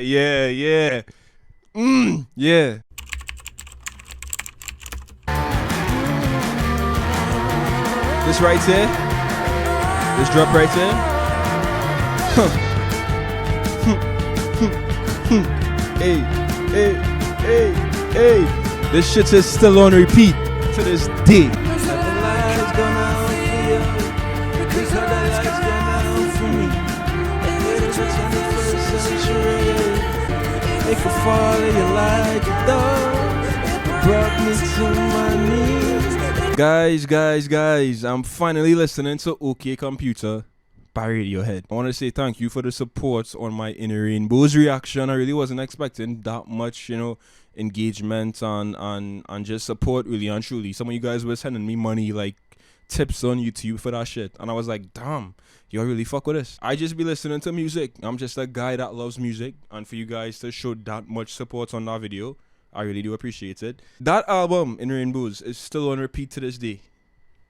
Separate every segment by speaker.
Speaker 1: Yeah. Yeah. This right here. This drop right here. Hey. This shit is still on repeat to this day. Make a fall of your life, brought me to my knees. Guys, I'm finally listening to OK Computer by Radiohead. I want to say thank you for the support on my Inner Rainbows reaction. I really wasn't expecting that much, engagement and just support, really and truly. Some of you guys were sending me money, like tips on YouTube for that shit, and I was like, damn, you really fuck with this. I just be listening to music. I'm just a guy that loves music, and for you guys to show that much support on that video, I really do appreciate it. That album, In Rainbows, is still on repeat to this day.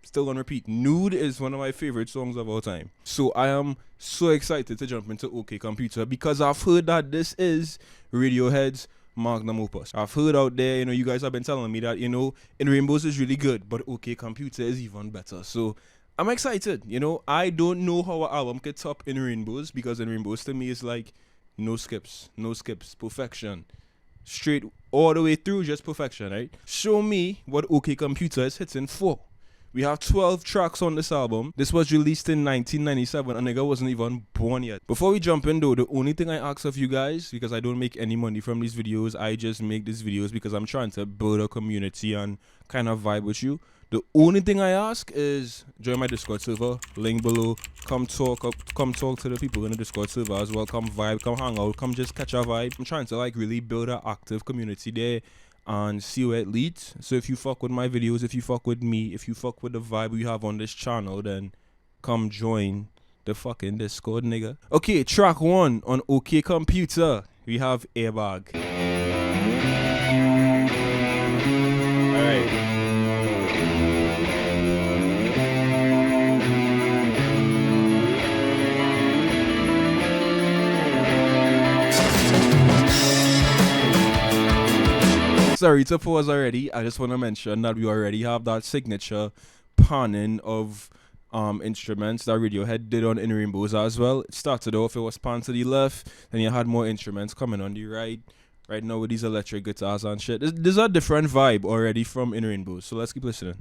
Speaker 1: Still on repeat. Nude is one of my favorite songs of all time. So I am so excited to jump into OK Computer because I've heard that this is Radiohead's magnum opus. I've heard out there, you guys have been telling me that, In Rainbows is really good, but OK Computer is even better. So I'm excited. I don't know how an album could top In Rainbows, because In Rainbows to me is like no skips, perfection. Straight all the way through, just perfection, right? Show me what OK Computer is hitting for. We have 12 tracks on this album. This was released in 1997, and nigga wasn't even born yet. Before we jump in though, the only thing I ask of you guys, because I don't make any money from these videos, I just make these videos because I'm trying to build a community and kind of vibe with you. The only thing I ask is join my Discord server, link below. Come talk to the people in the Discord server as well. Come vibe, come hang out, come just catch a vibe. I'm trying to really build an active community there and see where it leads. So if you fuck with my videos, if you fuck with me, if you fuck with the vibe we have on this channel, then come join the fucking Discord, nigga. Okay, track 1 on OK Computer, we have Airbag. Alright. Sorry to pause already. I just want to mention that we already have that signature panning of instruments that Radiohead did on In Rainbows as well. It started off, it was pan to the left, then you had more instruments coming on the right. Right now with these electric guitars and shit. There's a different vibe already from In Rainbows, so let's keep listening.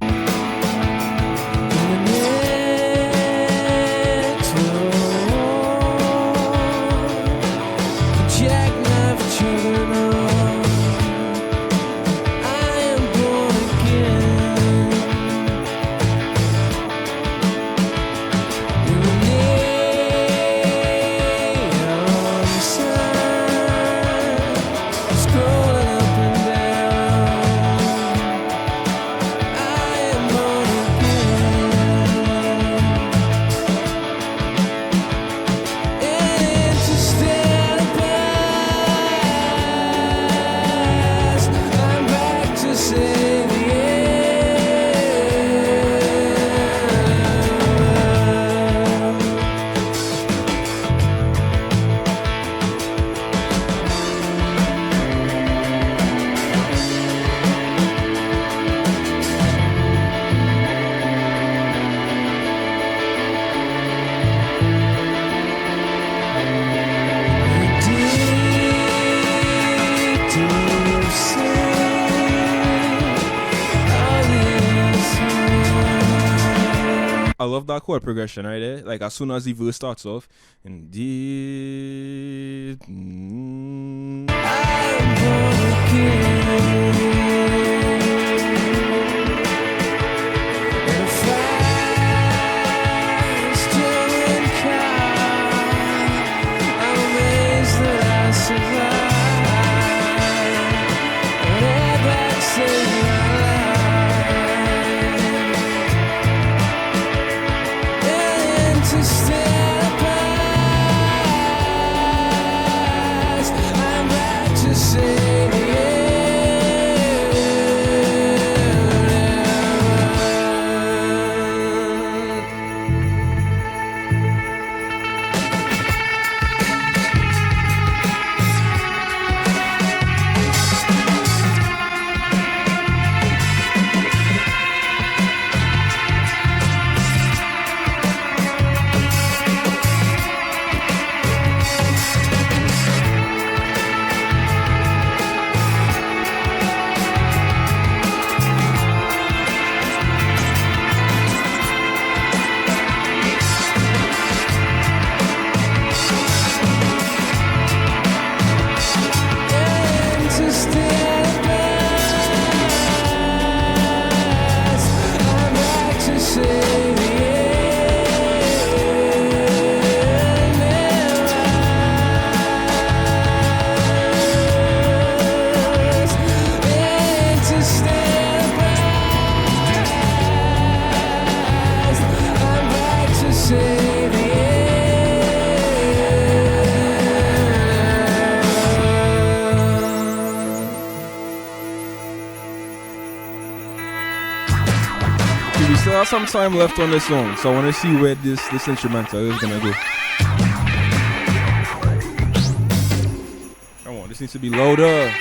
Speaker 1: I love that chord progression right there. Like as soon as the verse starts off, indeed, got some time left on this song, so I want to see where this instrumental is gonna go. Come on, this needs to be louder.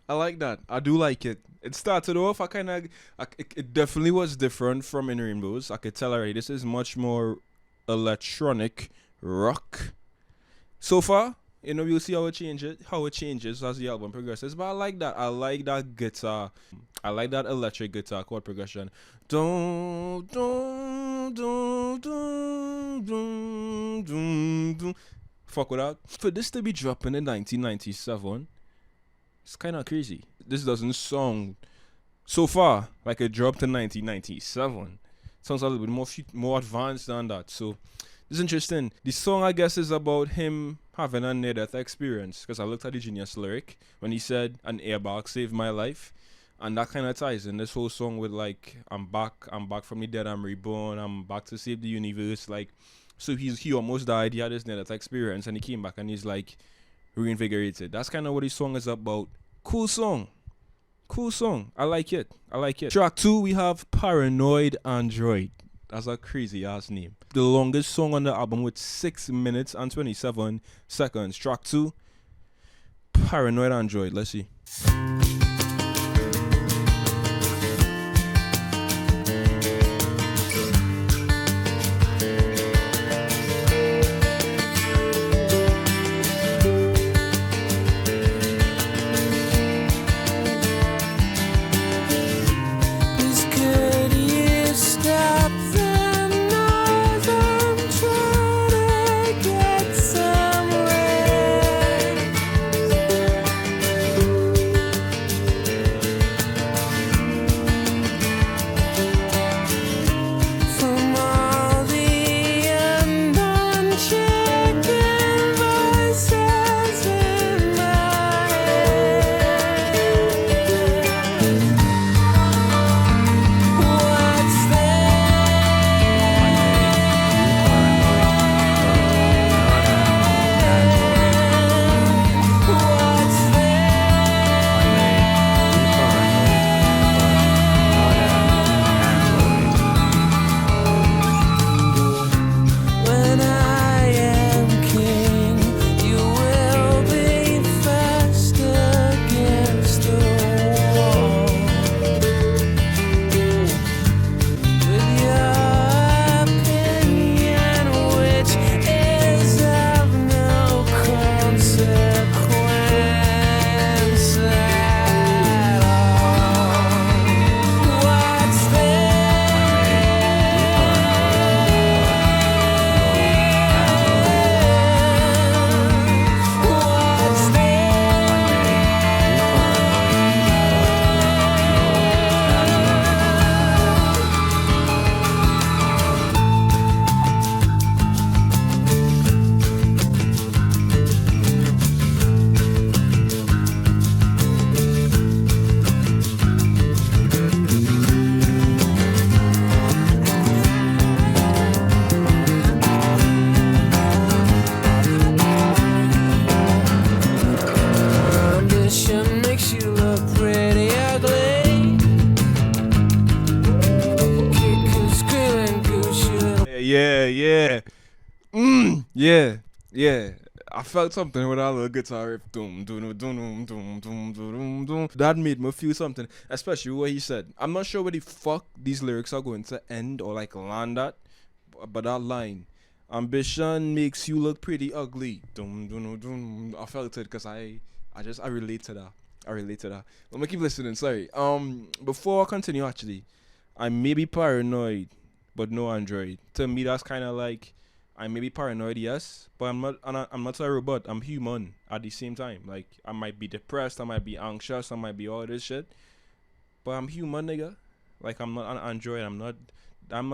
Speaker 1: I like that. I do like it. It started off, it definitely was different from In Rainbows. I could tell already, this is much more electronic rock. So far, we'll see how it changes as the album progresses. But I like that. I like that guitar. I like that electric guitar chord progression. Dun, dun, dun, dun, dun, dun, dun. Fuck with that. For this to be dropping in 1997, it's kind of crazy. This doesn't sound so far like it dropped in 1997. It sounds a little bit more advanced than that. So it's interesting. The song, I guess, is about him having a near-death experience. Because I looked at the Genius lyric when he said, "An airbag saved my life." And that kind of ties in this whole song with, like, I'm back from the dead, I'm reborn, I'm back to save the universe. Like, so he almost died, he had this near-death experience, and he came back and he's, like, reinvigorated. That's kind of what his song is about. Cool song. I like it. Track 2, we have Paranoid Android. That's a crazy ass name. The longest song on the album with 6 minutes and 27 seconds. Track 2, Paranoid Android. Let's see. I felt something with that little guitar riff. Doom, doom, doom, doom, doom, doom, doom, doom. That made me feel something, especially what he said. I'm not sure where the fuck these lyrics are going to end or like land at, but that line, ambition makes you look pretty ugly. Doom, doom, doom. I felt it because I relate to that. I relate to that. Let me keep listening. Sorry. Before I continue, actually, I may be paranoid, but no Android. To me, that's kind of like I may be paranoid, yes, but I'm not a robot. I'm human at the same time. Like I might be depressed, I might be anxious, I might be all this shit, but I'm human, nigga. Like I'm not an Android. I'm not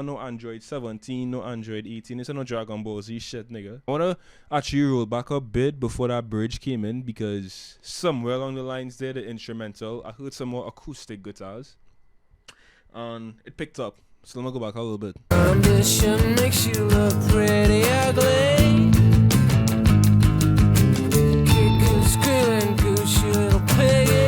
Speaker 1: no Android 17, no Android 18. It's no Dragon Ball Z shit, nigga. I wanna actually roll back a bit before that bridge came in because somewhere along the lines there, the instrumental, I heard some more acoustic guitars, and it picked up. So let me go back a little bit. Ambition makes you look pretty ugly. Kick and screaming, Gucci little piggy.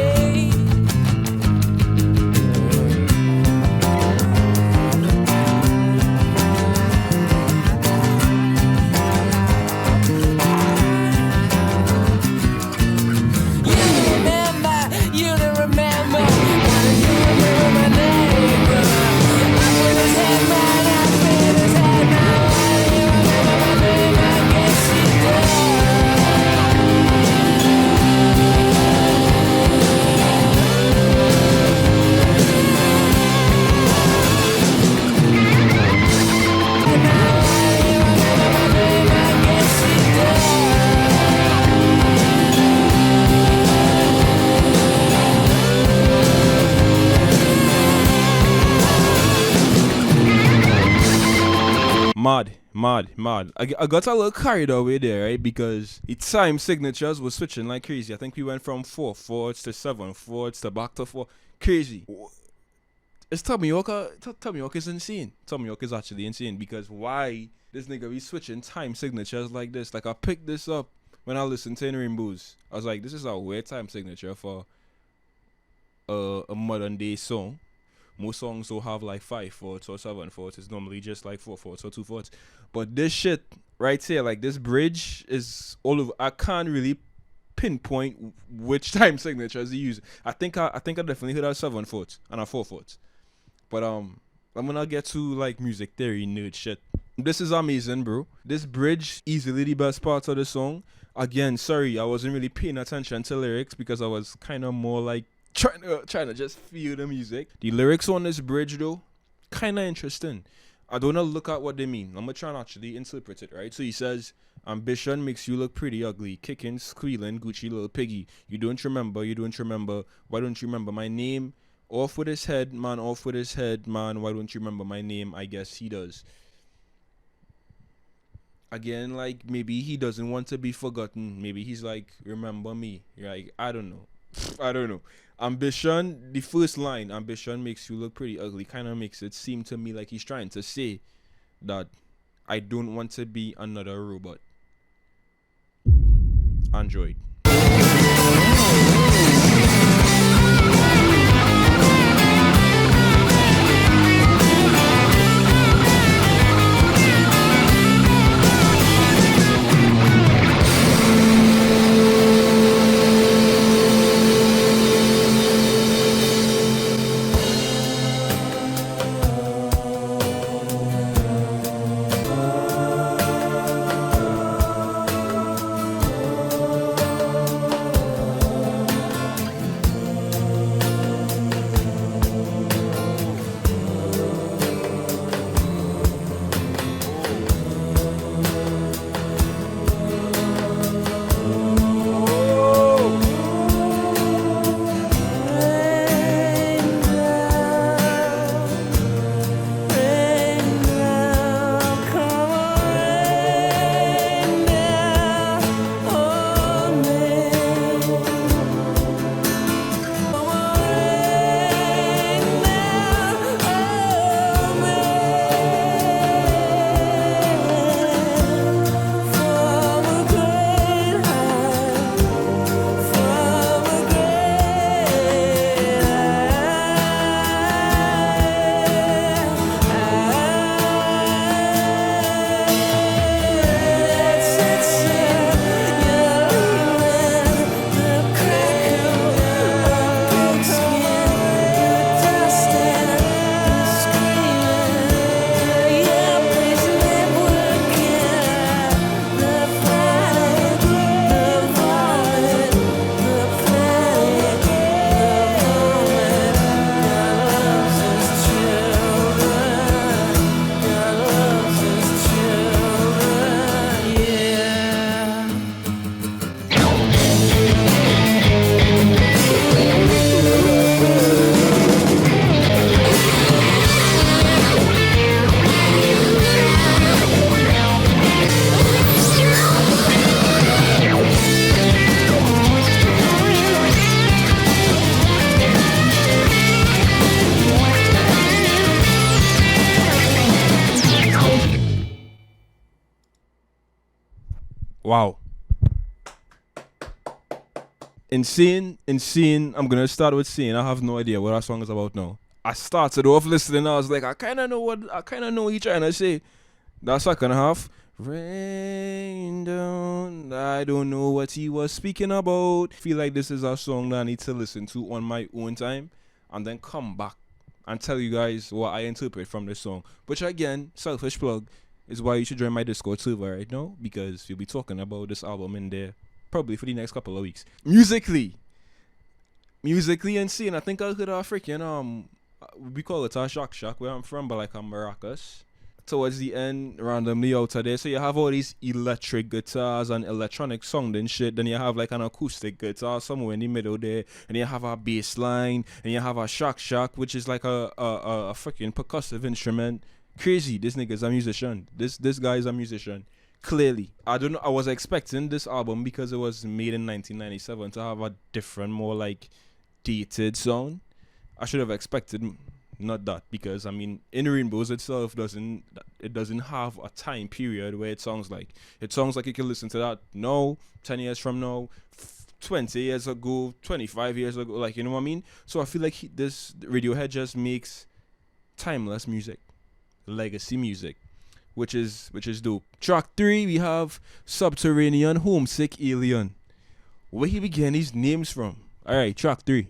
Speaker 1: Mad. I got a little carried away there, right? Because the time signatures was switching like crazy. I think we went from 4/4 to 7/4 to back to 4. Crazy. It's Tommy Yorker. Tommy York is insane. Tommy York is actually insane because why this nigga be switching time signatures like this? Like I picked this up when I listened to In Rainbows. I was like, this is a weird time signature for a modern day song. Most songs will have like 5/4 or 7/4. It's normally just like 4/4 or 2/4. But this shit right here, like this bridge is all over. I can't really pinpoint which time signatures he used. I think I definitely heard a 7/4 and a 4/4. But I'm gonna get to like music theory nerd shit. This is amazing, bro. This bridge easily the best part of the song. Again, sorry, I wasn't really paying attention to lyrics because I was kind of more like trying to just feel the music. The lyrics on this bridge though, kind of interesting. I don't know, look at what they mean. I'm gonna try and actually interpret it, right? So he says, ambition makes you look pretty ugly. Kicking, squealing, Gucci little piggy. You don't remember. Why don't you remember my name? Off with his head, man, off with his head, man. Why don't you remember my name? I guess he does. Again, like maybe he doesn't want to be forgotten. Maybe he's like, remember me. Like, I don't know. I don't know. Ambition, the first line, ambition makes you look pretty ugly, kind of makes it seem to me like he's trying to say that I don't want to be another robot. Android. Wow. Insane. I'm gonna start with saying I have no idea what that song is about now. I started off listening, I was like, I kinda know what he's trying to say. That second half, rain down, I don't know what he was speaking about. Feel like this is a song that I need to listen to on my own time and then come back and tell you guys what I interpret from this song. Which again, selfish plug, is why you should join my Discord server right now, because we'll be talking about this album in there probably for the next couple of weeks. Musically insane. I think I heard a freaking we call it a shock where I'm from, but like a maracas towards the end, randomly out of there. So you have all these electric guitars and electronic sounding shit. Then you have like an acoustic guitar somewhere in the middle there, and you have a bass line, and you have a shock, which is like a freaking percussive instrument. Crazy. This nigga's a musician. This guy is a musician. Clearly. I don't know. I was expecting this album, because it was made in 1997, to have a different, more like dated sound. I should have expected not that, because I mean, In Rainbows itself doesn't have a time period where it sounds like you can listen to that now, 10 years from now, 20 years ago, 25 years ago, like, you know what I mean? So I feel like this Radiohead just makes timeless music, legacy music, which is dope. Track 3, we have Subterranean Homesick Alien. Where he began his names from? Alright, track 3.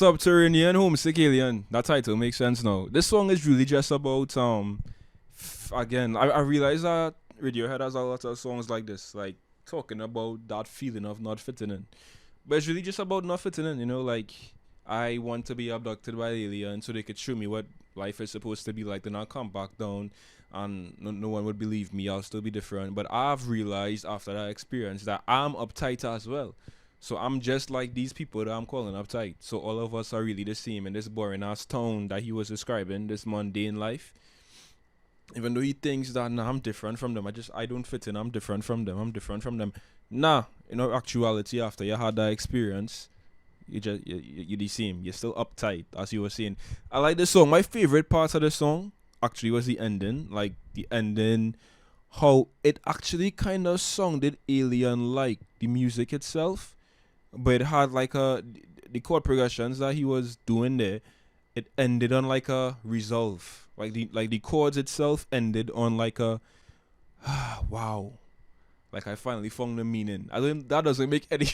Speaker 1: Subterranean Homesick Alien. That title makes sense now. This song is really just about again, I realize that Radiohead has a lot of songs like this, like talking about that feeling of not fitting in. But it's really just about not fitting in, like I want to be abducted by aliens so they could show me what life is supposed to be like. Then I'll come back down and no one would believe me. I'll still be different. But I've realized after that experience that I'm uptight as well. So I'm just like these people that I'm calling uptight. So all of us are really the same in this boring ass town that he was describing, this mundane life. Even though he thinks that nah, I'm different from them. I don't fit in. I'm different from them. I'm different from them. Nah, actuality after you had that experience, you the same. You're still uptight, as you were saying. I like the song. My favorite part of the song actually was the ending. Like the ending, how it actually kind of sounded alien like the music itself, but it had like the chord progressions that he was doing there. It ended on like a resolve. Like the chords itself ended on like a wow. Like I finally found the meaning. That doesn't make any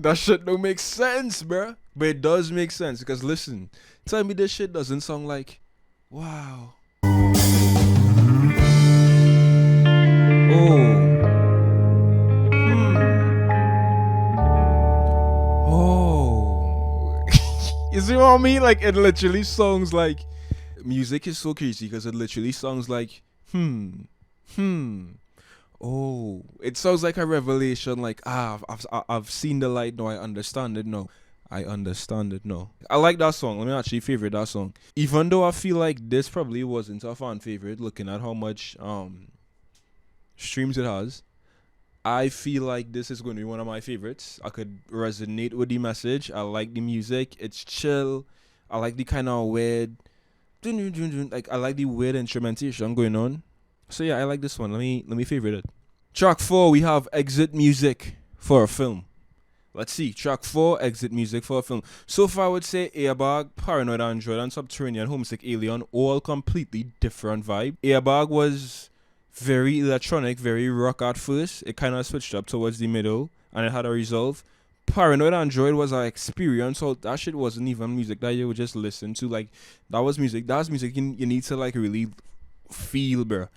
Speaker 1: that shit don't make sense, bruh. But it does make sense because listen, tell me this shit doesn't sound like wow. Oh. Oh. You see what I mean? Like it literally sounds like music is so crazy because it literally sounds like oh, it sounds like a revelation. Like I've seen the light now. I understand it now. I understand it now. I like that song. Let me actually favorite that song. Even though I feel like this probably wasn't a fan favorite, looking at how much streams it has, I feel like this is going to be one of my favorites. I could resonate with the message. I like the music. It's chill. I like the kind of weird, like I like the weird instrumentation going on. So yeah, I like this one. Let me favorite it. Track 4, we have exit music for a film. Let's see. Track 4, exit music for a film. So far, I would say Airbag, Paranoid Android, and Subterranean Homesick Alien, all completely different vibe. Airbag was very electronic, very rock at first. It kind of switched up towards the middle, and it had a resolve. Paranoid Android was an experience, so that shit wasn't even music that you would just listen to. Like, that was music. That's music you need to, like, really feel, bro.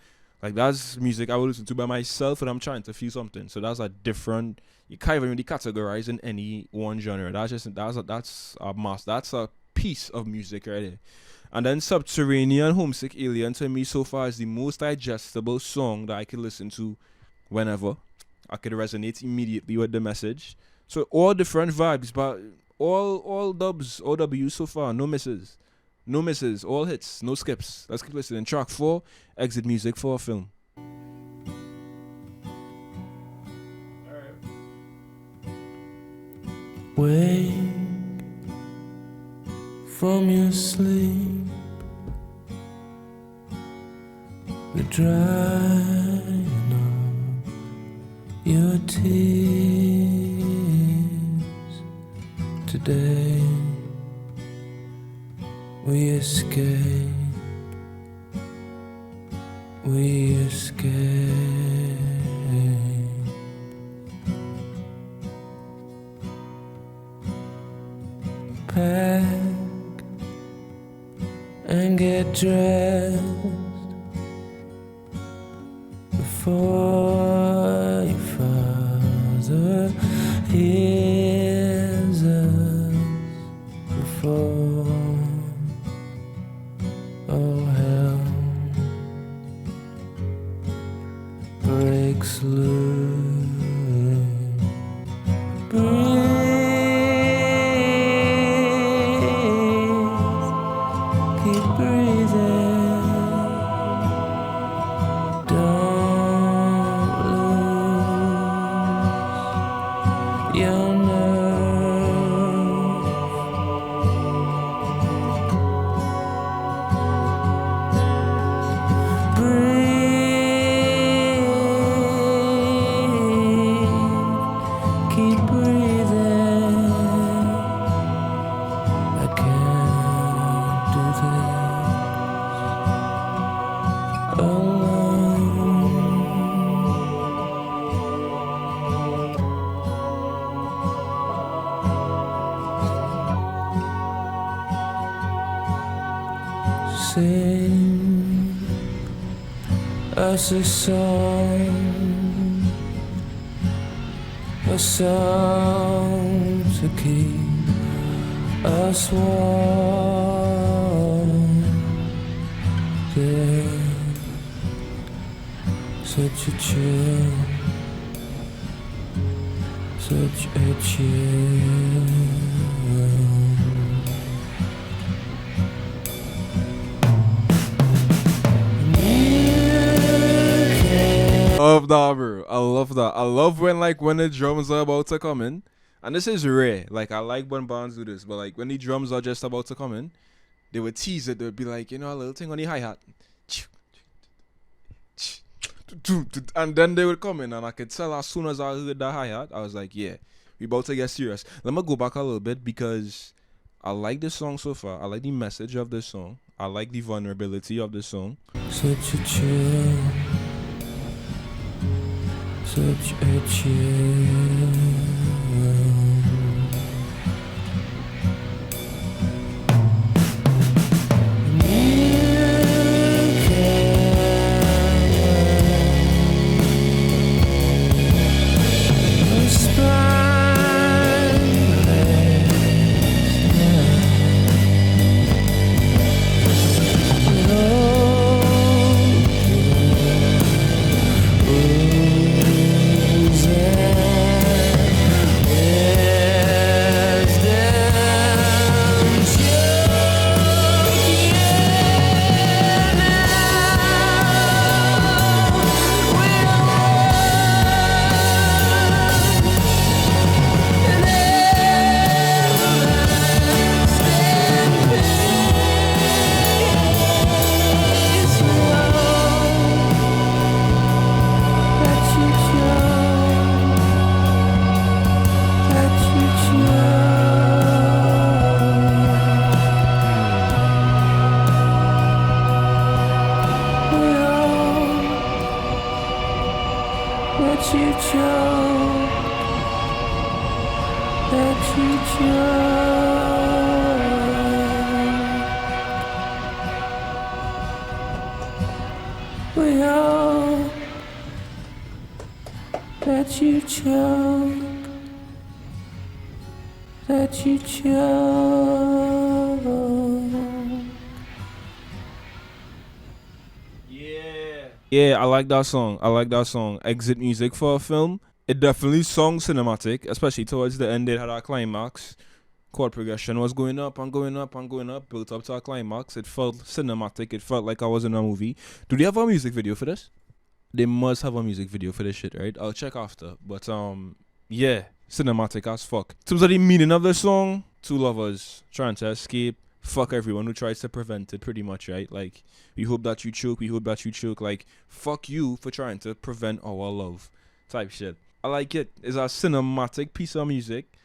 Speaker 1: Like, that's music I would listen to by myself when I'm trying to feel something. So that's a different... You can't even really categorize in any one genre. That's a mass. That's a piece of music right there. And then Subterranean Homesick Alien to me so far is the most digestible song that I could listen to whenever. I could resonate immediately with the message. So all different vibes, but all dubs, all W's so far, no misses. No misses, all hits, no skips. Let's keep listening. Track 4, exit music for a film.
Speaker 2: Wake from your sleep, the drying of your tears today. We escape, we escape. Pack and get dressed before your father hears us, before all hell breaks loose. Breathe. Keep breathing. Don't lose your nerve. Breathe. Keep breathing. I can't do this sing us a song to keep us warm. There's such a chill, such a chill.
Speaker 1: Love that, bro. I love that. I love when the drums are about to come in. And this is rare. Like, I like when bands do this, but like when the drums are just about to come in, they would tease it. They would be like, a little thing on the hi-hat. And then they would come in, and I could tell as soon as I heard that hi-hat, I was like, yeah, we about to get serious. Let me go back a little bit because I like this song so far. I like the message of this song. I like the vulnerability of this song.
Speaker 2: Such a chill, such a chill. That you choke, that you choke.
Speaker 1: Yeah, I like that song. I like that song. Exit music for a film. It definitely sung cinematic, especially towards the end. It had a climax. Chord progression was going up and going up and going up, built up to a climax. It felt cinematic. It felt like I was in a movie. Do they have a music video for this? They must have a music video for this shit, right? I'll check after. But yeah, cinematic as fuck. In terms of the meaning of the song, two lovers trying to escape. Fuck everyone who tries to prevent it, pretty much, right? Like, we hope that you choke, we hope that you choke. Like, fuck you for trying to prevent our love, type shit. I like it. It's a cinematic piece of music.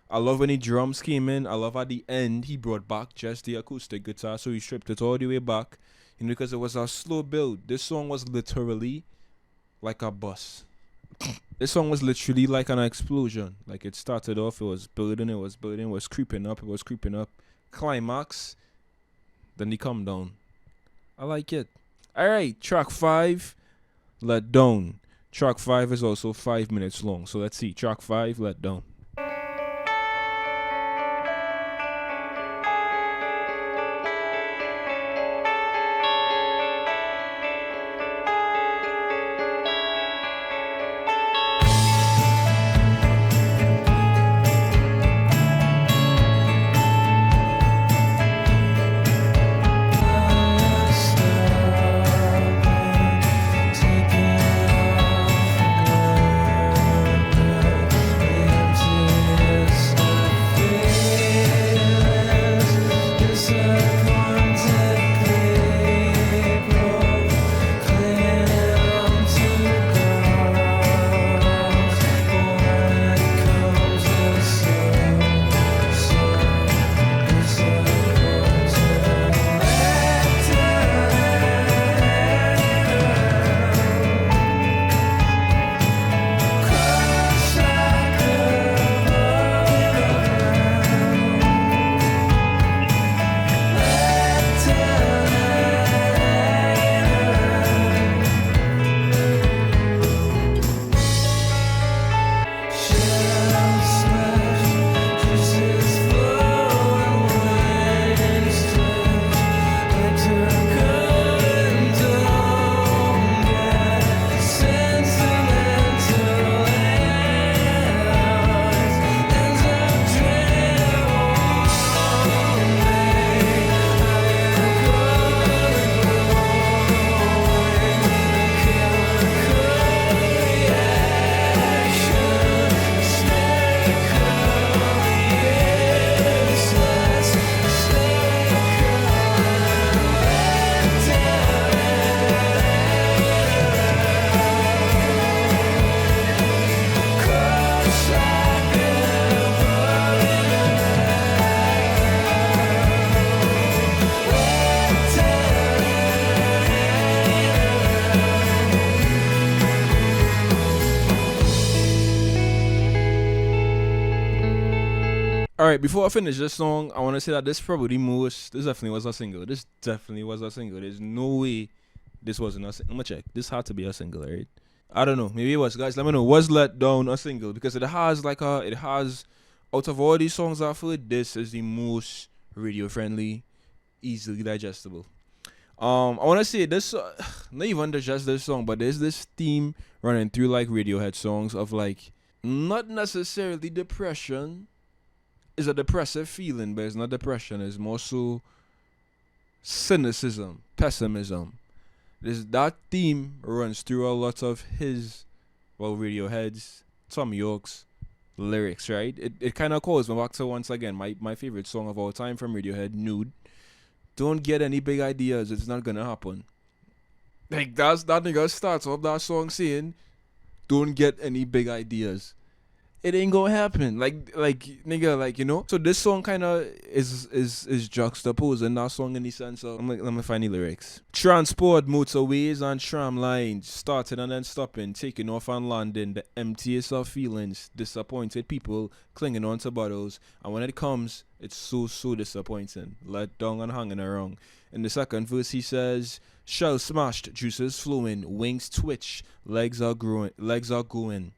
Speaker 1: I love when the drums came in. I love at the end he brought back just the acoustic guitar, so he stripped it all the way back. Because it was a slow build. This song was literally like a bus. This song was literally like an explosion. Like, it started off, it was building, it was creeping up, climax, then they come down. I like it. Alright, track 5, Let Down. Track 5 is also 5 minutes long. So let's see. Track 5, Let Down. right, before I finish this song, I want to say that this definitely was a single. This definitely was a single. There's no way this wasn't a single. I'm gonna check. This had to be a single, right? I don't know. Maybe it was. Guys, let me know. Was Let Down a single? Because it has, out of all these songs I've heard, this is the most radio friendly, easily digestible. I want to say this, not even just this song, but there's this theme running through like Radiohead songs of like, not necessarily depression. It's a depressive feeling, but it's not depression. It's more so cynicism, pessimism. That theme runs through a lot of Radiohead's, Tom York's lyrics, right? It kind of calls me back to, once again, my favorite song of all time from Radiohead, Nude. Don't get any big ideas, it's not gonna happen. Like, that nigga starts off that song saying, don't get any big ideas. It ain't gonna happen. Like nigga, like, you know. So this song kind of is juxtaposing that song in the sense of, let me find the lyrics. Transport, motorways and tram lines, starting and then stopping, taking off and landing, the emptiest of feelings, disappointed people clinging on to bottles, and when it comes, it's so disappointing, let down and hanging around. In the second verse, he says, shell smashed, juices flowing, wings twitch, legs are going.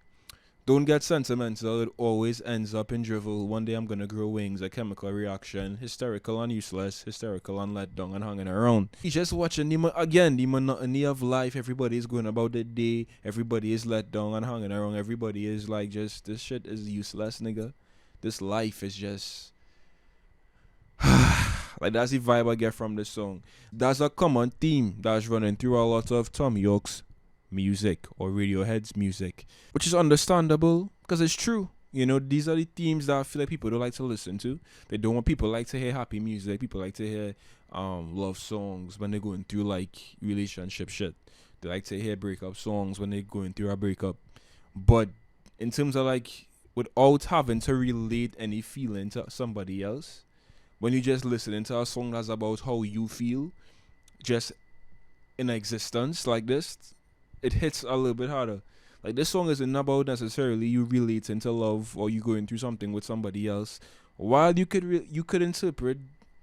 Speaker 1: Don't get sentimental, it always ends up in drivel. One day I'm gonna grow wings, a chemical reaction. Hysterical and useless, hysterical and let down and hanging around. He's just watching the monotony of life. Everybody is going about the day. Everybody is let down and hanging around. Everybody is like, just, this shit is useless, nigga. This life is just... like, that's the vibe I get from this song. That's a common theme that's running through a lot of Tom York's music or Radiohead's music, which is understandable because it's true. You know, these are the themes that I feel like people don't like to listen to. They don't want people like to hear happy music. People like to hear love songs when they're going through like relationship shit. They like to hear breakup songs when they're going through a breakup. But in terms of like, without having to relate any feeling to somebody else, when you just listening to a song that's about how you feel just in existence like this, it hits a little bit harder. Like, this song isn't about necessarily you relating to love or you going through something with somebody else. While you could interpret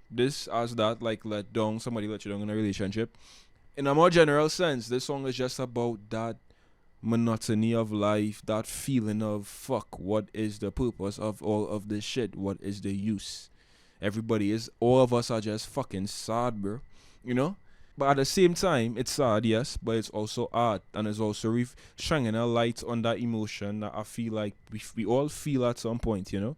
Speaker 1: this as that, like, somebody let you down in a relationship. In a more general sense, this song is just about that monotony of life, that feeling of, fuck, what is the purpose of all of this shit? What is the use? All of us are just fucking sad, bro. You know? But at the same time, it's sad, yes, but it's also art, and it's also shining a light on that emotion that I feel like we all feel at some point, you know?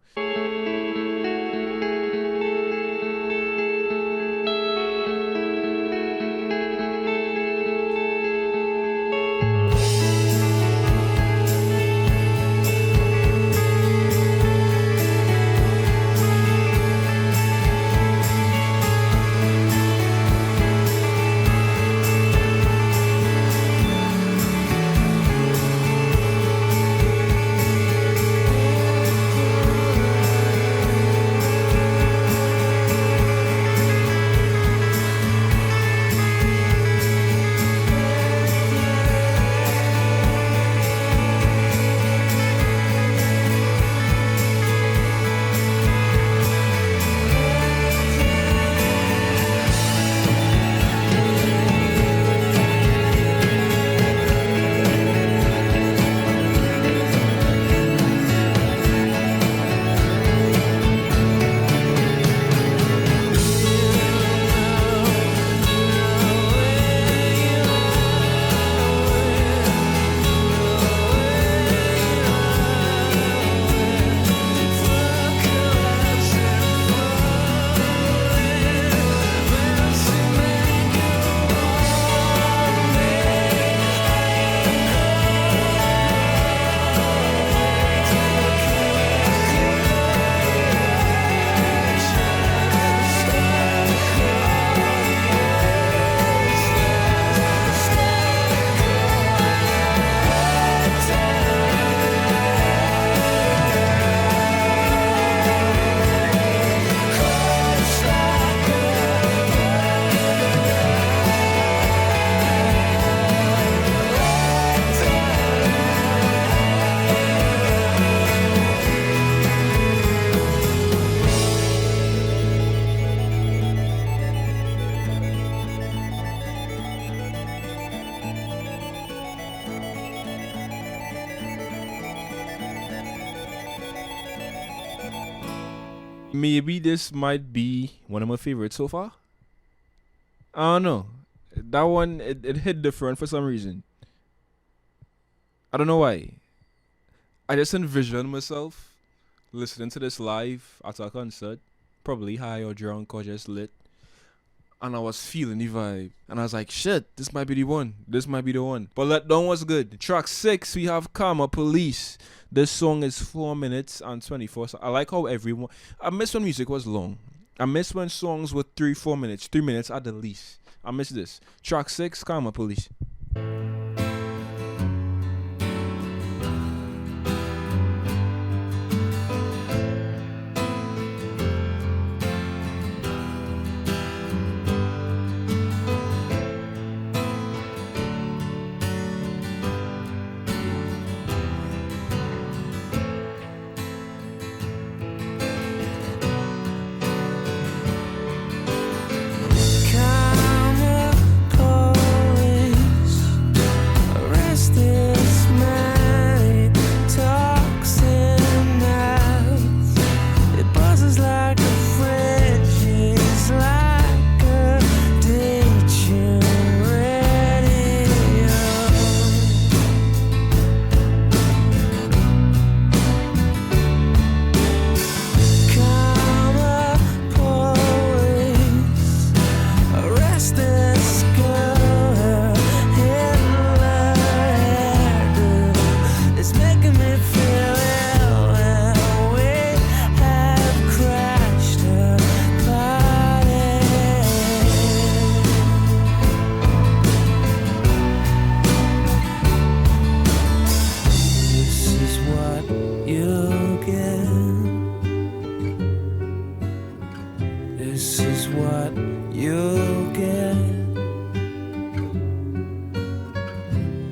Speaker 1: Maybe this might be one of my favorites so far. I don't know. That one it hit different for some reason. I don't know why. I just envision myself listening to this live at a concert, probably high or drunk or just lit, and I was feeling the vibe, and I was like, "Shit, this might be the one. This might be the one." But that one was good. Track 6, we have "Karma Police." This song is 4 minutes and 24. So I like how everyone. I miss when music was long. I miss when songs were 3 4 minutes, 3 minutes at the least. I miss this. Track 6, "Karma Police."
Speaker 2: Karma police, arrest this man. He talks in nights. It buzzes like a fridge. He's like a ditching radio. Karma police, arrest this girl. Hitler hairdo is making me feel ill, and we have crashed a party. This is what you'll get. This is what you'll get.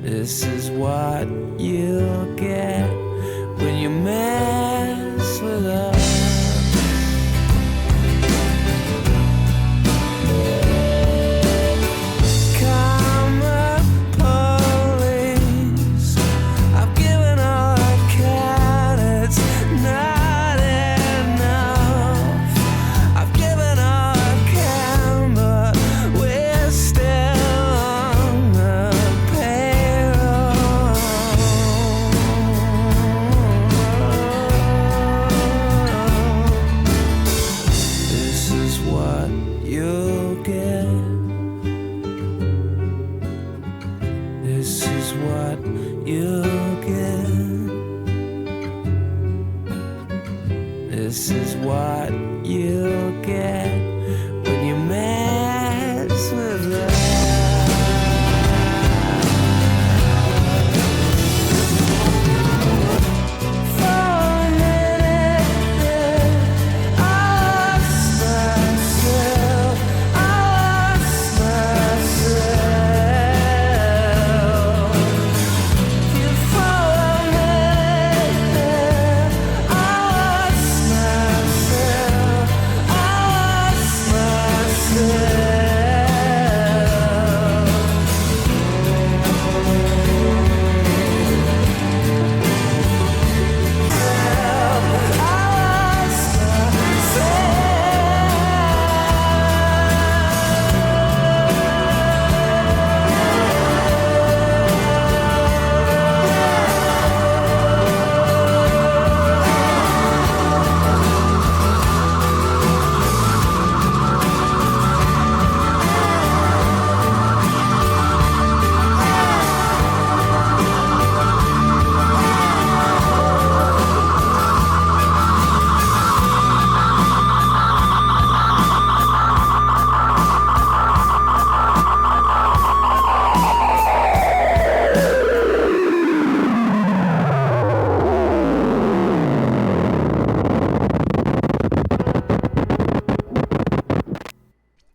Speaker 2: This is what you'll get when you mess with us. Karma police, I've given all I can. It's not enough. I've given all I can, but we're still on the payroll. This is what you'll get. This is what you'll get. This is what you'll get when you mess with us. For a minute there, I lost myself. I lost myself. You for a minute there, I lost myself. I lost myself.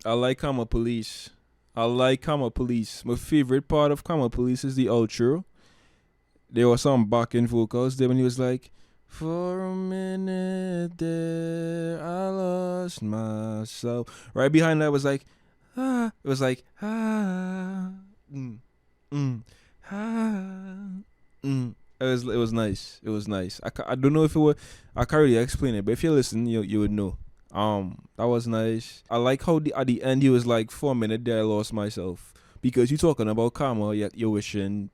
Speaker 1: I like Karma Police. I like Karma Police. My favorite part of Karma Police is the outro. There was some backing vocals there when he was like, "For a minute there, I lost myself." Right behind that was like, ah. It was like, ah, mm, ah, mm. It was nice. It was nice. I don't know if it was. I can't really explain it, but if you listen, you would know. That was nice. I like how at the end he was like, for a minute there I lost myself because you talking about karma, yet you're wishing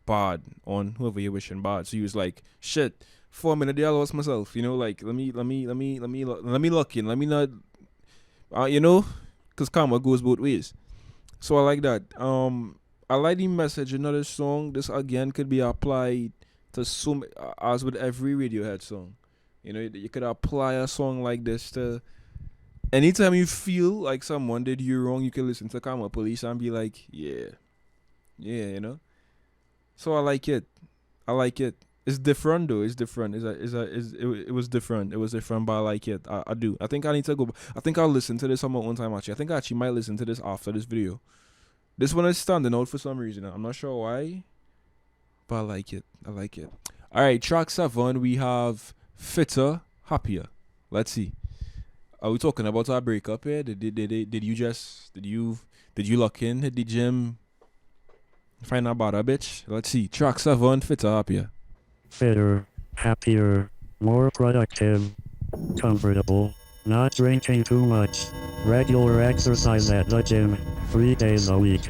Speaker 1: bad on whoever you're wishing bad. So he was like, shit. For a minute there I lost myself. Like let me look in. Let me not. Because karma goes both ways. So I like that. I like the message in this song. This again could be applied to as with every Radiohead song. You could apply a song like this to anytime you feel like someone did you wrong. You can listen to Karma Police and be like, yeah, yeah. So I like it. I like it. It's different though. It's different. It was different. It was different, but I like it. I do. I think I need to go. I think I'll listen to this on my own time actually. I think I actually might listen to this after this video. This one is standing out for some reason. I'm not sure why, but I like it. I like it. All right, track 7. We have Fitter, Happier. Let's see. Are we talking about our breakup here? Did you lock in, hit the gym, find out about a bitch? Let's see. Track 7, Fitter, Happier.
Speaker 3: Fitter, happier, more productive, comfortable, not drinking too much, regular exercise at the gym, 3 days a week,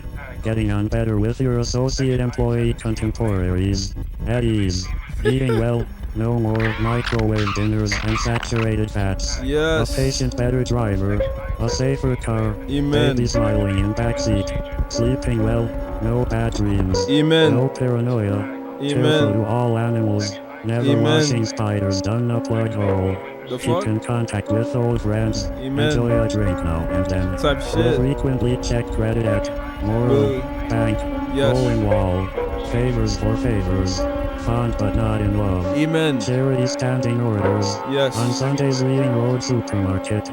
Speaker 3: getting on better with your associate employee contemporaries, at ease, eating well, no more microwave dinners and saturated fats,
Speaker 1: Yes.
Speaker 3: a patient better driver, a safer car,
Speaker 1: Amen.
Speaker 3: baby smiling in backseat, sleeping well, no bad dreams,
Speaker 1: Amen.
Speaker 3: no paranoia, careful
Speaker 1: Amen.
Speaker 3: to all animals, never
Speaker 1: Amen.
Speaker 3: washing spiders down a plug hole,
Speaker 1: The
Speaker 3: keep
Speaker 1: fuck?
Speaker 3: in contact with old friends,
Speaker 1: Amen.
Speaker 3: enjoy a drink now and then,
Speaker 1: Type
Speaker 3: will
Speaker 1: shit.
Speaker 3: frequently check credit at Moral,
Speaker 1: Boo.
Speaker 3: Bank,
Speaker 1: Yes.
Speaker 3: Rolling Wall, favors for favors, fond but not in love,
Speaker 1: Amen.
Speaker 3: charity standing orders,
Speaker 1: Yes.
Speaker 3: on Sundays leaving road supermarket,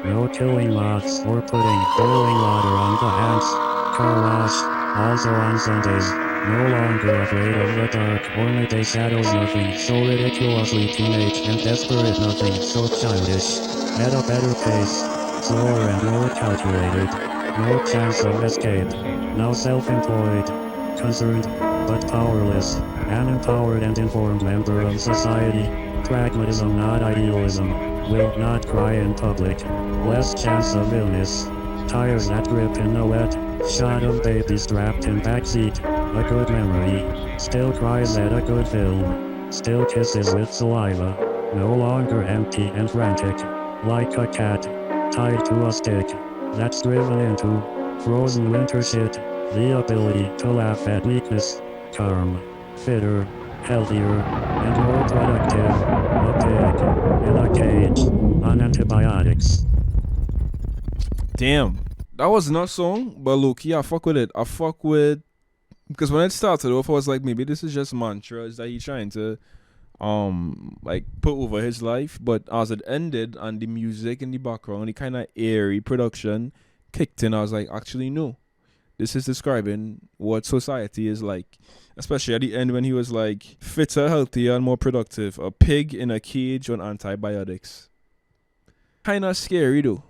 Speaker 3: no killing moths or putting boiling water on the ants, car wash, also on Sundays, no longer afraid of the dark or midday shadows, nothing so ridiculously teenage and desperate, nothing so childish, at a better pace, slower and more calculated, no chance of escape, now self-employed, concerned, but powerless, an empowered and informed member of society, pragmatism not idealism, will not cry in public, less chance of illness, tires that grip in the wet, shot of baby strapped in backseat, a good memory, still cries at a good film, still kisses with saliva, no longer empty and frantic, like a cat, tied to a stick, that's driven into frozen winter shit, the ability to laugh at weakness, calm, fitter, healthier, and more productive, a pig, in a cage, on antibiotics.
Speaker 1: Damn. That was not song, but look, yeah, I fuck with it. I fuck with because when it started off, I was like, maybe this is just mantras that he's trying to like put over his life. But as it ended and the music in the background, the kind of airy production kicked in, I was like, actually no. This is describing what society is like. Especially at the end when he was like, fitter, healthier, and more productive. A pig in a cage on antibiotics. Kinda scary though.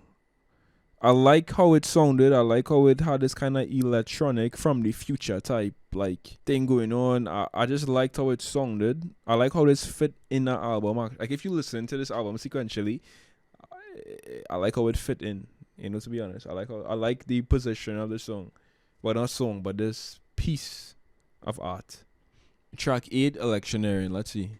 Speaker 1: I like how it sounded. I like how it had this kind of electronic from the future type like thing going on. I just liked how it sounded. I like how this fit in the album. Like if you listen to this album sequentially, I like how it fit in. To be honest, I like the position of the song. Well, not song, but this piece of art. Track 8, Electioneering. Let's see.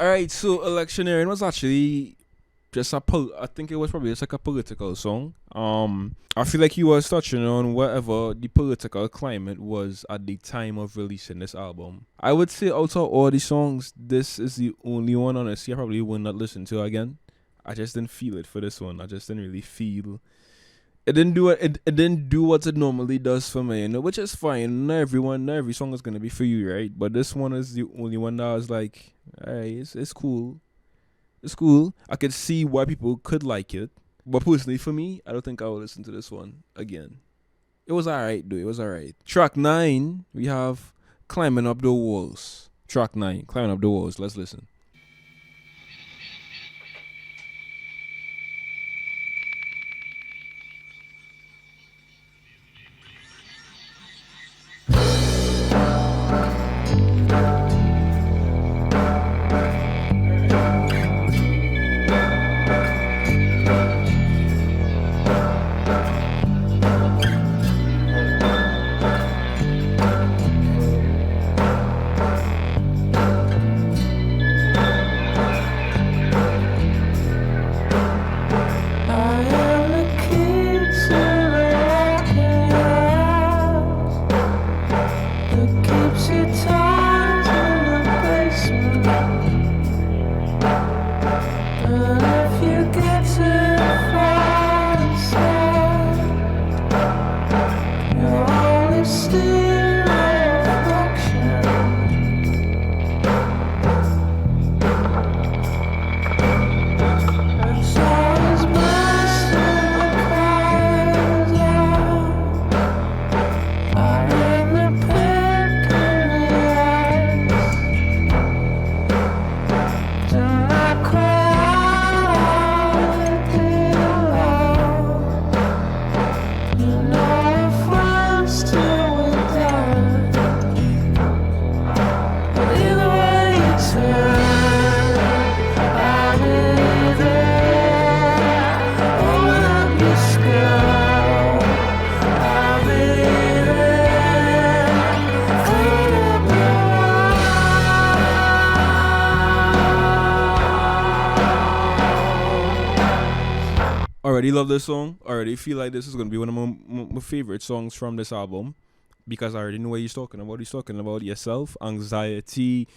Speaker 1: Alright, so Electioneering was actually just I think it was probably just like a political song. I feel like he was touching on whatever the political climate was at the time of releasing this album. I would say out of all the songs, this is the only one honestly I probably will not listen to again. I just didn't feel it for this one. I just didn't really feel it. Didn't do it didn't do what it normally does for me, which is fine. Not every song is gonna be for you, right? But this one is the only one that I was like, alright, it's cool. It's cool. I could see why people could like it. But personally, for me, I don't think I will listen to this one again. It was alright, though. It was alright. Track 9, we have Climbing Up the Walls. Track 9, Climbing Up the Walls. Let's listen. Already love this song. Already feel like this is gonna be one of my favorite songs from this album because I already know what he's talking about. He's talking about yourself, anxiety,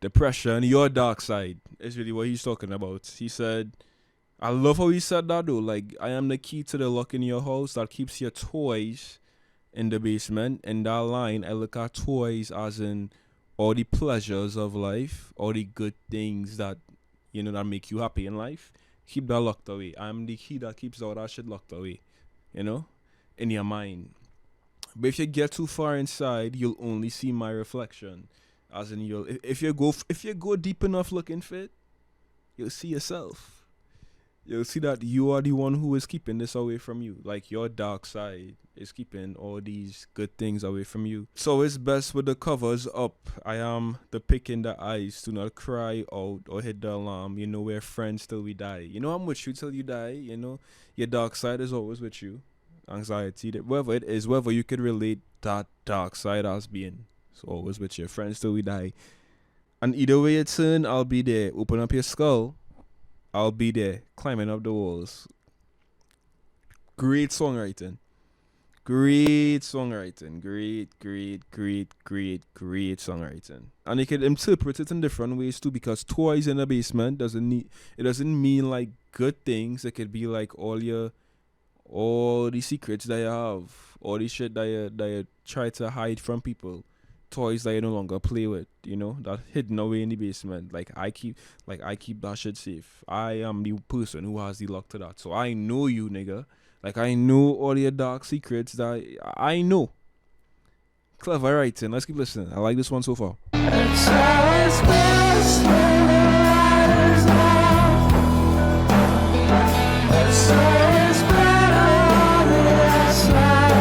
Speaker 1: depression, your dark side. Is really what he's talking about. He said, I love how he said that though. Like, I am the key to the lock in your house that keeps your toys in the basement. In that line, I look at toys as in all the pleasures of life, all the good things that that make you happy in life. Keep that locked away. I'm the key that keeps all that shit locked away, in your mind. But if you get too far inside, you'll only see my reflection. As in, if you go deep enough looking for it, you'll see yourself. You'll see that you are the one who is keeping this away from you. Like, your dark side is keeping all these good things away from you. So it's best with the covers up. I am the pick in the eyes. Do not cry out or hit the alarm. We're friends till we die. I'm with you till you die. Your dark side is always with you. Anxiety, whatever it is, whether you could relate that dark side as being. It's always with your friends till we die. And either way it's in, I'll be there. Open up your skull. I'll be there, climbing up the walls. Great songwriting. Great songwriting. Great songwriting. And you can interpret it in different ways too, because toys in the basement doesn't mean like good things. It could be like all the secrets that you have, all the shit that you try to hide from people. Toys that you no longer play with, that hidden away in the basement. Like I keep that shit safe. I am the person who has the lock to that. So I know you, nigga. Like, I know all your dark secrets that I know. Clever writing. Let's keep listening. I like this one so far.
Speaker 2: It's always best when the light is off. It's always better on the outside.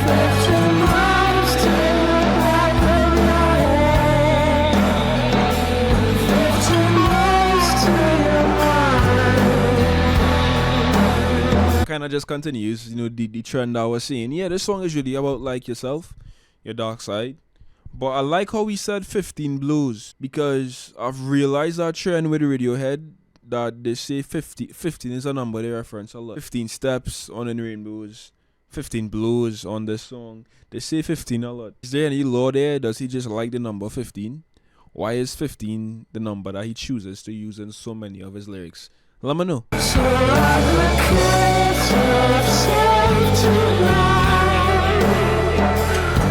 Speaker 2: 50 miles to the back of my head. 50 miles to your mind.
Speaker 1: Kind of just continues, the trend I was seeing. Yeah, this song is really about like yourself, your dark side. But I like how we said 15 blues because I've realized that trend with Radiohead that they say 15 is a number they reference a lot. 15 steps on In Rainbows, 15 blues on this song. They say 15 a lot. Is there any law there? Does he just like the number 15? Why is 15 the number that he chooses to use in so many of his lyrics? Let me know.
Speaker 2: So like the kids of safe tonight,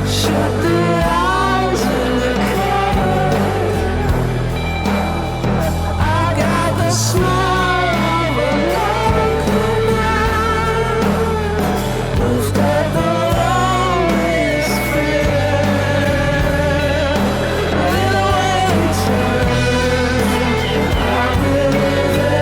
Speaker 2: shut the eyes in the cupboard. I got the smile of a local man who's got the longest friend. With a winter, I'll be there.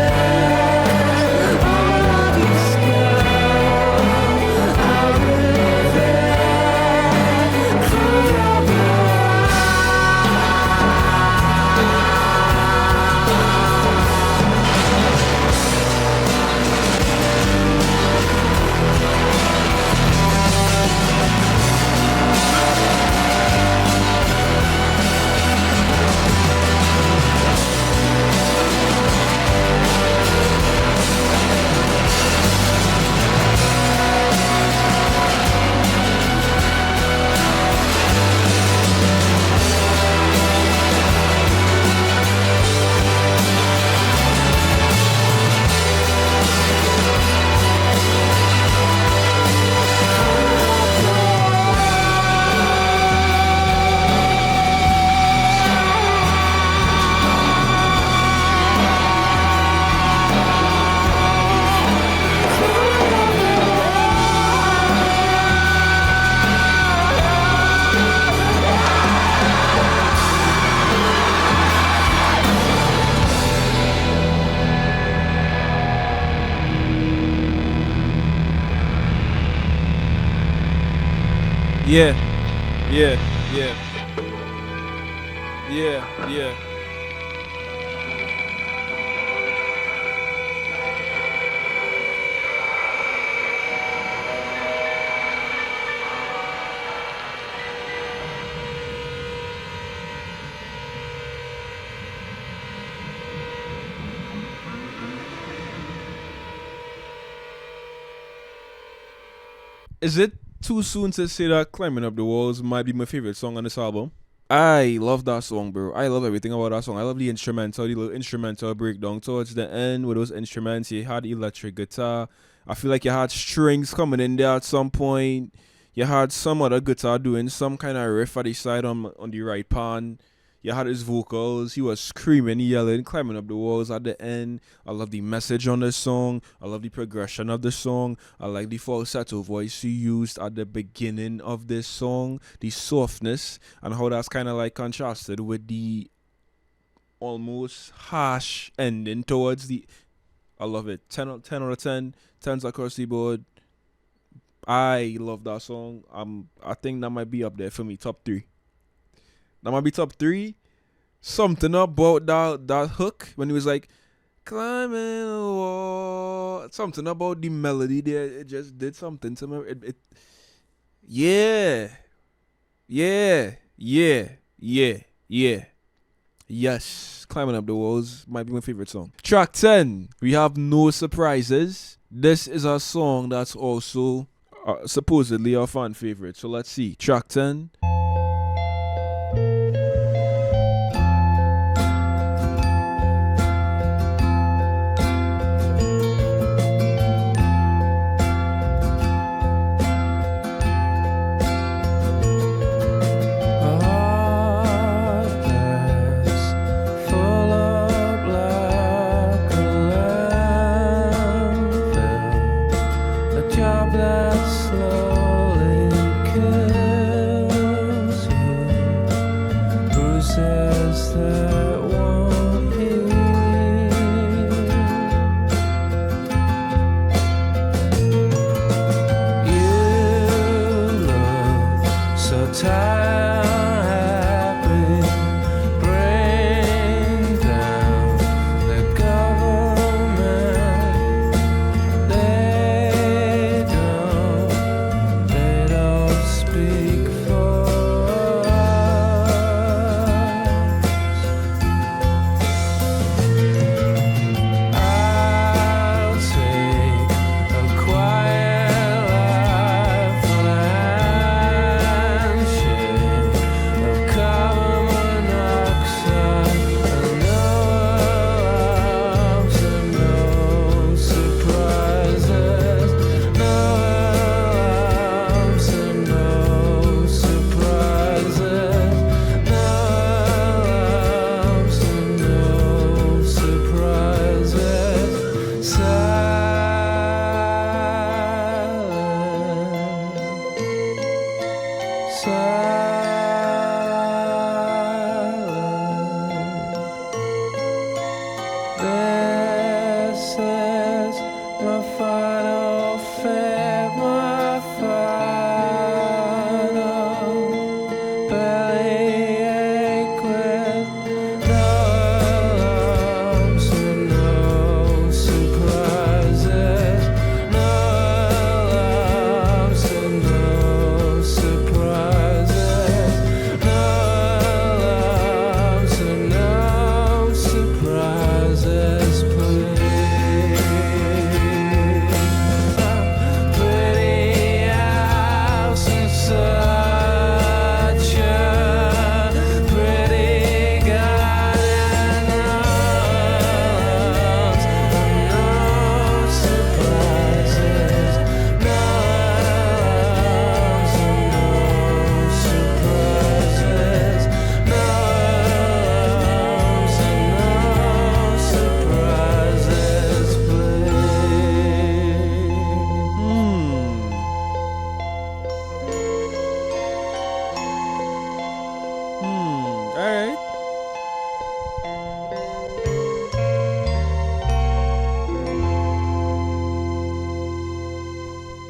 Speaker 1: Yeah, yeah, yeah, yeah, yeah. Is it too soon to say that Climbing Up the Walls might be my favorite song on this album? I love that song, bro. I love everything about that song. I love the instrumental, the little instrumental breakdown towards the end with those instruments. You had electric guitar. I feel like you had strings coming in there at some point. You had some other guitar doing some kind of riff at the side on the right pan. You had his vocals. He was screaming, yelling, climbing up the walls at the end. I love the message on this song. I love the progression of the song. I like the falsetto voice he used at the beginning of this song. The softness and how that's kind of like contrasted with the almost harsh ending towards the... I love it. 10 out of 10. 10s across the board. I love that song. I think that might be up there for me. Top 3. That might be top 3. Something about that hook when he was like, climbing a wall. Something about the melody there. It just did something to me. Yeah. Yes. Climbing Up the Walls might be my favorite song. Track 10. We have No Surprises. This is a song that's also supposedly a fan favorite. So let's see. Track 10. Alright.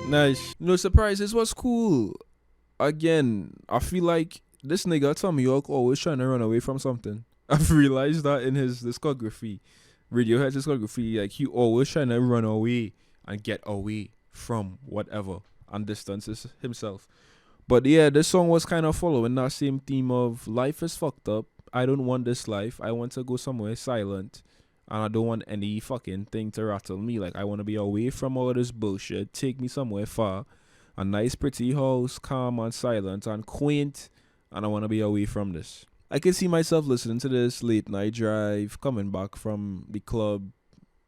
Speaker 1: Nice. No surprise, this was cool. Again, I feel like this nigga Tom York always trying to run away from something. I've realized that in his discography. Radiohead's discography, like he always trying to run away and get away from whatever and distances himself. But yeah, this song was kind of following that same theme of life is fucked up. I don't want this life. I want to go somewhere silent. And I don't want any fucking thing to rattle me. Like, I want to be away from all this bullshit. Take me somewhere far. A nice, pretty house, calm and silent and quaint. And I want to be away from this. I can see myself listening to this late night drive, coming back from the club,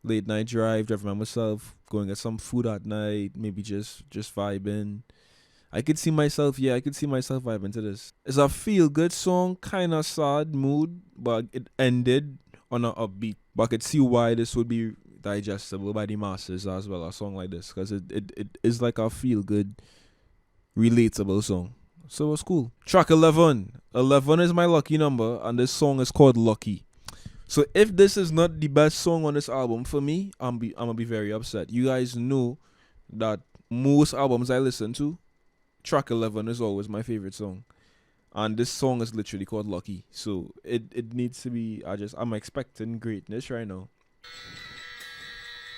Speaker 1: late night drive, driving by myself, going get some food at night, maybe just vibing. I could see myself vibing to this. It's a feel good song, kinda sad mood, but it ended on an upbeat. But I could see why this would be digestible by the masses as well, a song like this, because it is like a feel good, relatable song. So it's cool. Track 11. 11 is my lucky number, and this song is called Lucky. So if this is not the best song on this album for me, I'm gonna be very upset. You guys know that most albums I listen to, track 11 is always my favorite song. And this song is literally called Lucky. So it needs to be, I'm expecting greatness right now.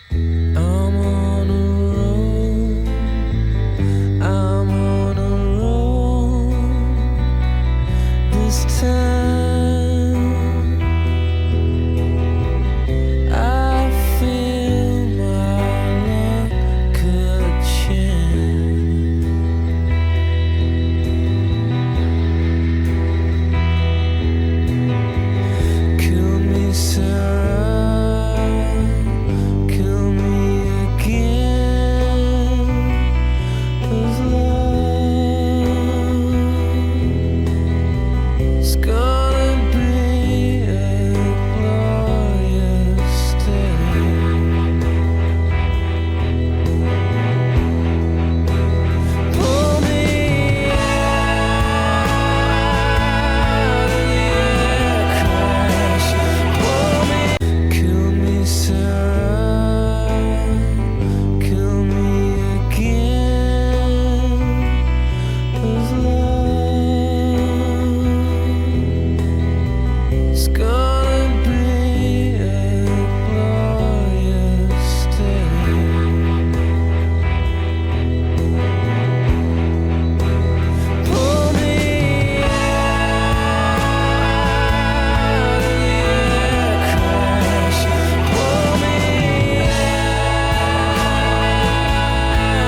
Speaker 2: I'm on a roll. I'm on a roll. This time I feel my luck could change. Kill me, Sarah. Kill me again. 'Cause love is gonna be a glorious day. Pull me out of the air crash. Pull me. Kill me, Sarah. Kill me again. 'Cause love is gonna be a glorious day. Pull me out of the air crash. Pull me out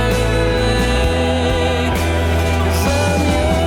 Speaker 2: of the lake. 'Cause I'm your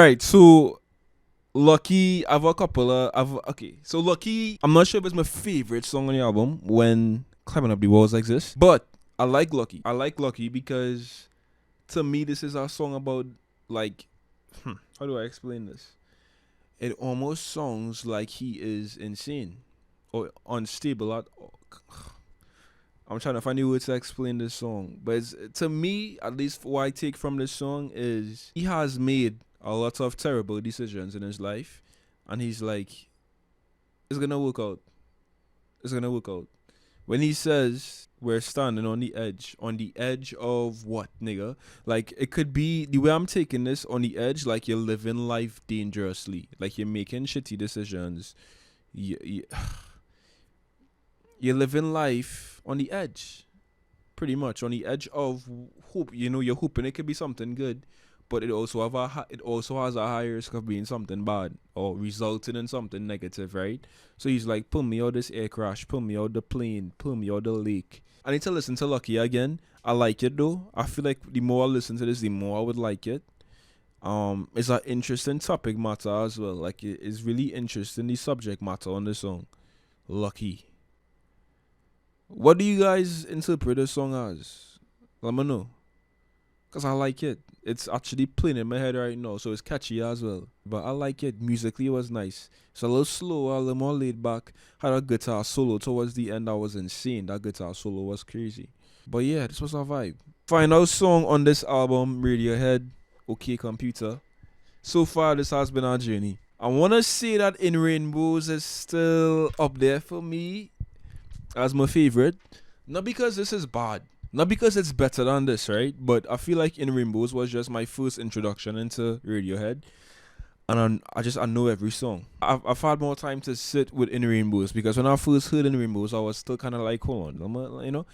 Speaker 1: right, so Lucky, I have a couple of. Okay, so Lucky, I'm not sure if it's my favorite song on the album when Climbing Up the Walls exists, but I like Lucky. I like Lucky because to me, this is a song about, like, how do I explain this? It almost sounds like he is insane or unstable. I'm trying to find the words to explain this song, but to me, at least what I take from this song is he has made a lot of terrible decisions in his life, and he's like, it's gonna work out. It's gonna work out. When he says we're standing on the edge of what, nigga? Like, it could be the way I'm taking this, on the edge, like you're living life dangerously, like you're making shitty decisions. You're living life on the edge, pretty much on the edge of hope. You know, you're hoping it could be something good, but it also it also has a high risk of being something bad or resulting in something negative, right? So he's like, pull me out this air crash, pull me out the plane, pull me out the lake. I need to listen to Lucky again. I like it though. I feel like the more I listen to this, the more I would like it. It's an interesting topic matter as well. Like, it's really interesting, the subject matter on this song, Lucky. What do you guys interpret this song as? Let me know. Because I like it. It's actually playing in my head right now, so it's catchy as well. But I like it. Musically, it was nice. It's a little slower, a little more laid back. Had a guitar solo towards the end that was insane. That guitar solo was crazy. But yeah, this was our vibe. Final song on this album, Radiohead, OK Computer. So far, this has been our journey. I want to say that In Rainbows is still up there for me as my favorite. Not because this is bad. Not because it's better than this, right? But I feel like In Rainbows was just my first introduction into Radiohead. And I know every song. I've had more time to sit with In Rainbows because when I first heard In Rainbows, I was still kind of like, hold on, you know.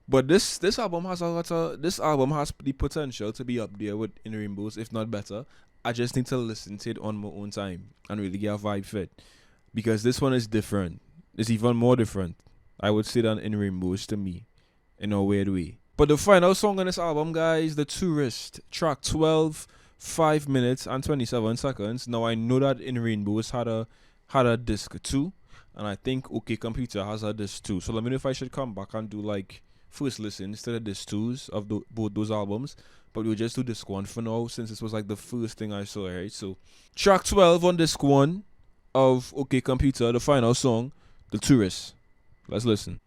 Speaker 1: But this album has the potential to be up there with In Rainbows, if not better. I just need to listen to it on my own time and really get a vibe fit, because this one is different. It's even more different, I would say, than In Rainbows to me, in a weird way. But the final song on this album, guys, The Tourist, track 12, 5 minutes and 27 seconds. Now, I know that In Rainbows had a disc too, and I think OK Computer has a disc too. So let me know if I should come back and do like first listen instead of disc twos of both those albums. But we'll just do disc one for now, since this was like the first thing I saw, right? So track 12 on disc one of OK Computer, the final song, The Tourist. Let's listen.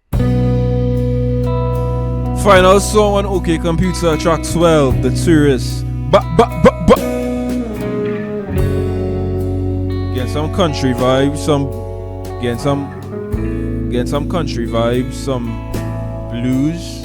Speaker 1: Final song on OK Computer, track 12, The Tourist. Get some country vibes, get some country vibes, some blues.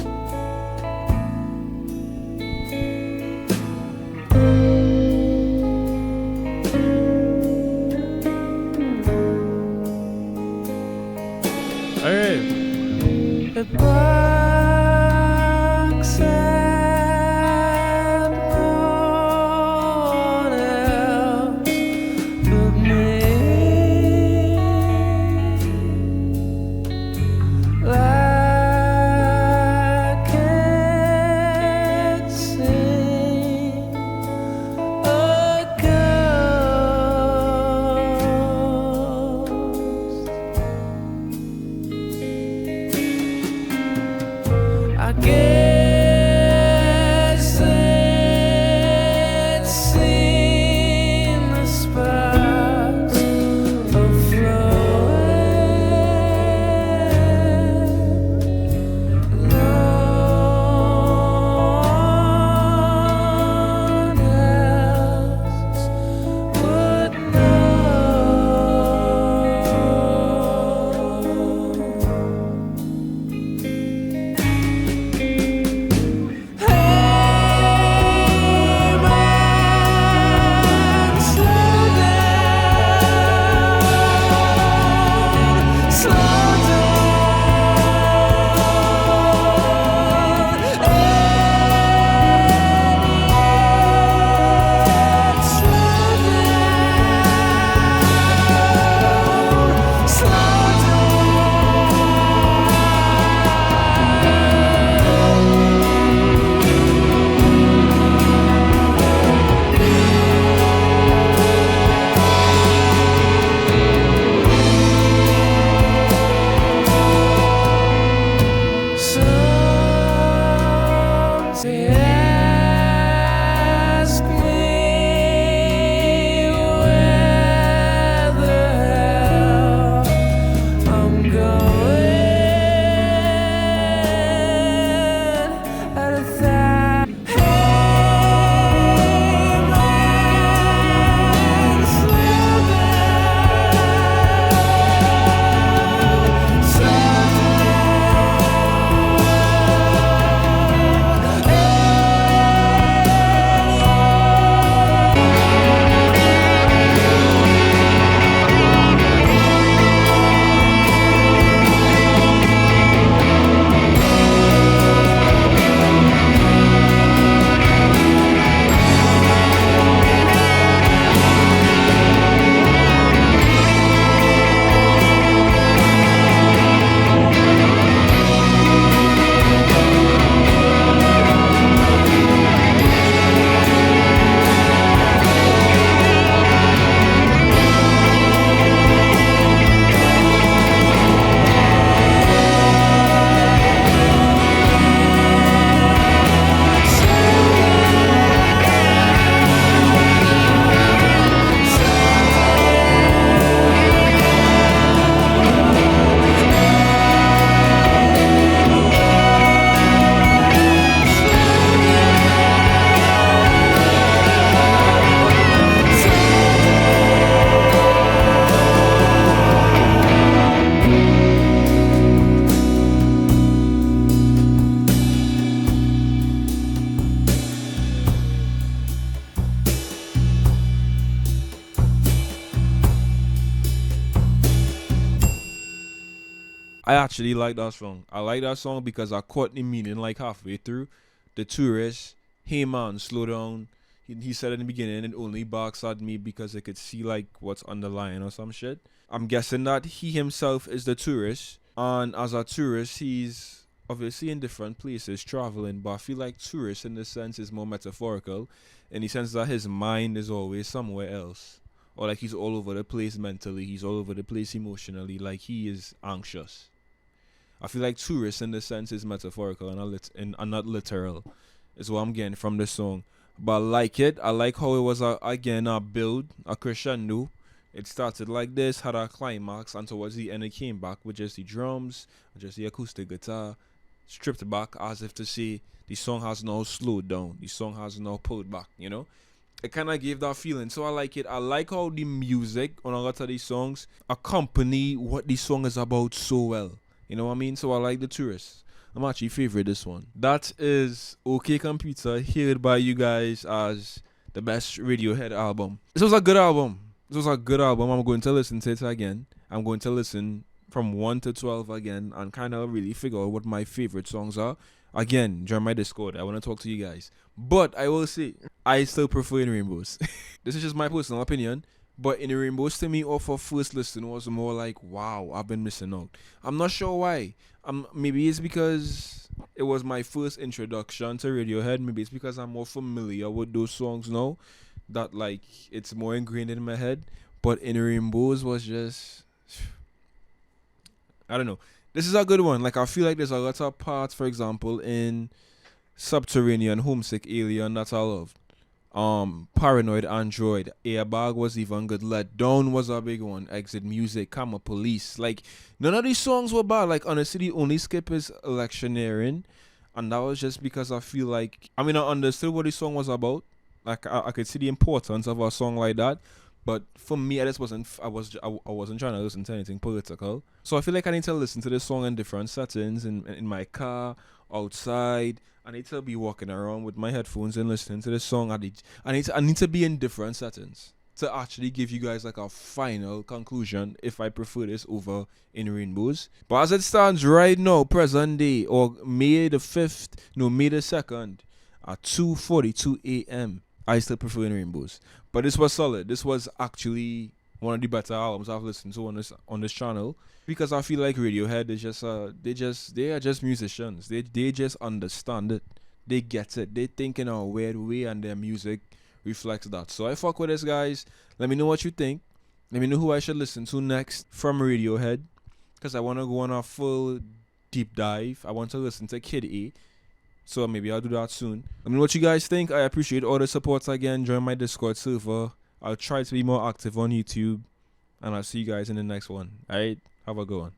Speaker 2: The box and no one else but me. I can't sing a ghost.
Speaker 1: I actually like that song. I like that song because I caught the meaning like halfway through. The tourist, hey man, slow down. He said in the beginning it only barks at me because it could see like what's underlying or some shit. I'm guessing that he himself is the tourist, and as a tourist, he's obviously in different places traveling. But I feel like tourist in this sense is more metaphorical, in the sense that his mind is always somewhere else, or like he's all over the place mentally, he's all over the place emotionally, like he is anxious. I feel like tourist in this sense is metaphorical and not literal, is what I'm getting from this song. But I like it. I like how it was again a build, a crescendo. It started like this, had a climax, and towards the end it came back with just the drums, just the acoustic guitar, stripped back as if to say the song has now slowed down, the song has now pulled back. It kind of gave that feeling, so I like it. I like how the music on a lot of these songs accompany what the song is about so well. You know what I mean? So I like the tourist. I'm actually favorite this one. That is OK Computer, hailed by you guys as the best Radiohead album. This was a good album. I'm going to listen to it again. I'm going to listen from 1 to 12 again and kind of really figure out what my favorite songs are. Again, join my Discord. I want to talk to you guys. But I will say, I still prefer In Rainbows. This is just my personal opinion. But In Rainbows to me, off of first listen, was more like, wow, I've been missing out. I'm not sure why. Maybe it's because it was my first introduction to Radiohead. Maybe it's because I'm more familiar with those songs now, that like it's more ingrained in my head. But In Rainbows was just, I don't know. This is a good one. Like I feel like there's a lot of parts, for example, in Subterranean, Homesick Alien that I loved. Paranoid Android, Airbag was even good. Let Down was a big one. Exit Music, Karma Police. Like none of these songs were bad. Like honestly, the only skip is Electioneering, and that was just because I feel like I understood what the song was about. Like I could see the importance of a song like that. But for me, I just wasn't. I wasn't trying to listen to anything political. So I feel like I need to listen to this song in different settings, in my car, outside. I need to be walking around with my headphones and listening to this song. I need to be in different settings to actually give you guys like a final conclusion if I prefer this over In Rainbows. But as it stands right now, present day, or May the 2nd at 2:42 a.m., I still prefer In Rainbows. But this was solid. This was actually one of the better albums I've listened to on this channel, because I feel like Radiohead is just they are just musicians. They just understand it. They get it. They think in a weird way, and their music reflects that. So I fuck with this, guys. Let me know what you think. Let me know who I should listen to next from Radiohead, because I want to go on a full deep dive. I want to listen to Kid A. So maybe I'll do that soon. Let me know what you guys think. I appreciate all the support again. Join my Discord server. I'll try to be more active on YouTube. And I'll see you guys in the next one. Alright? Have a good one.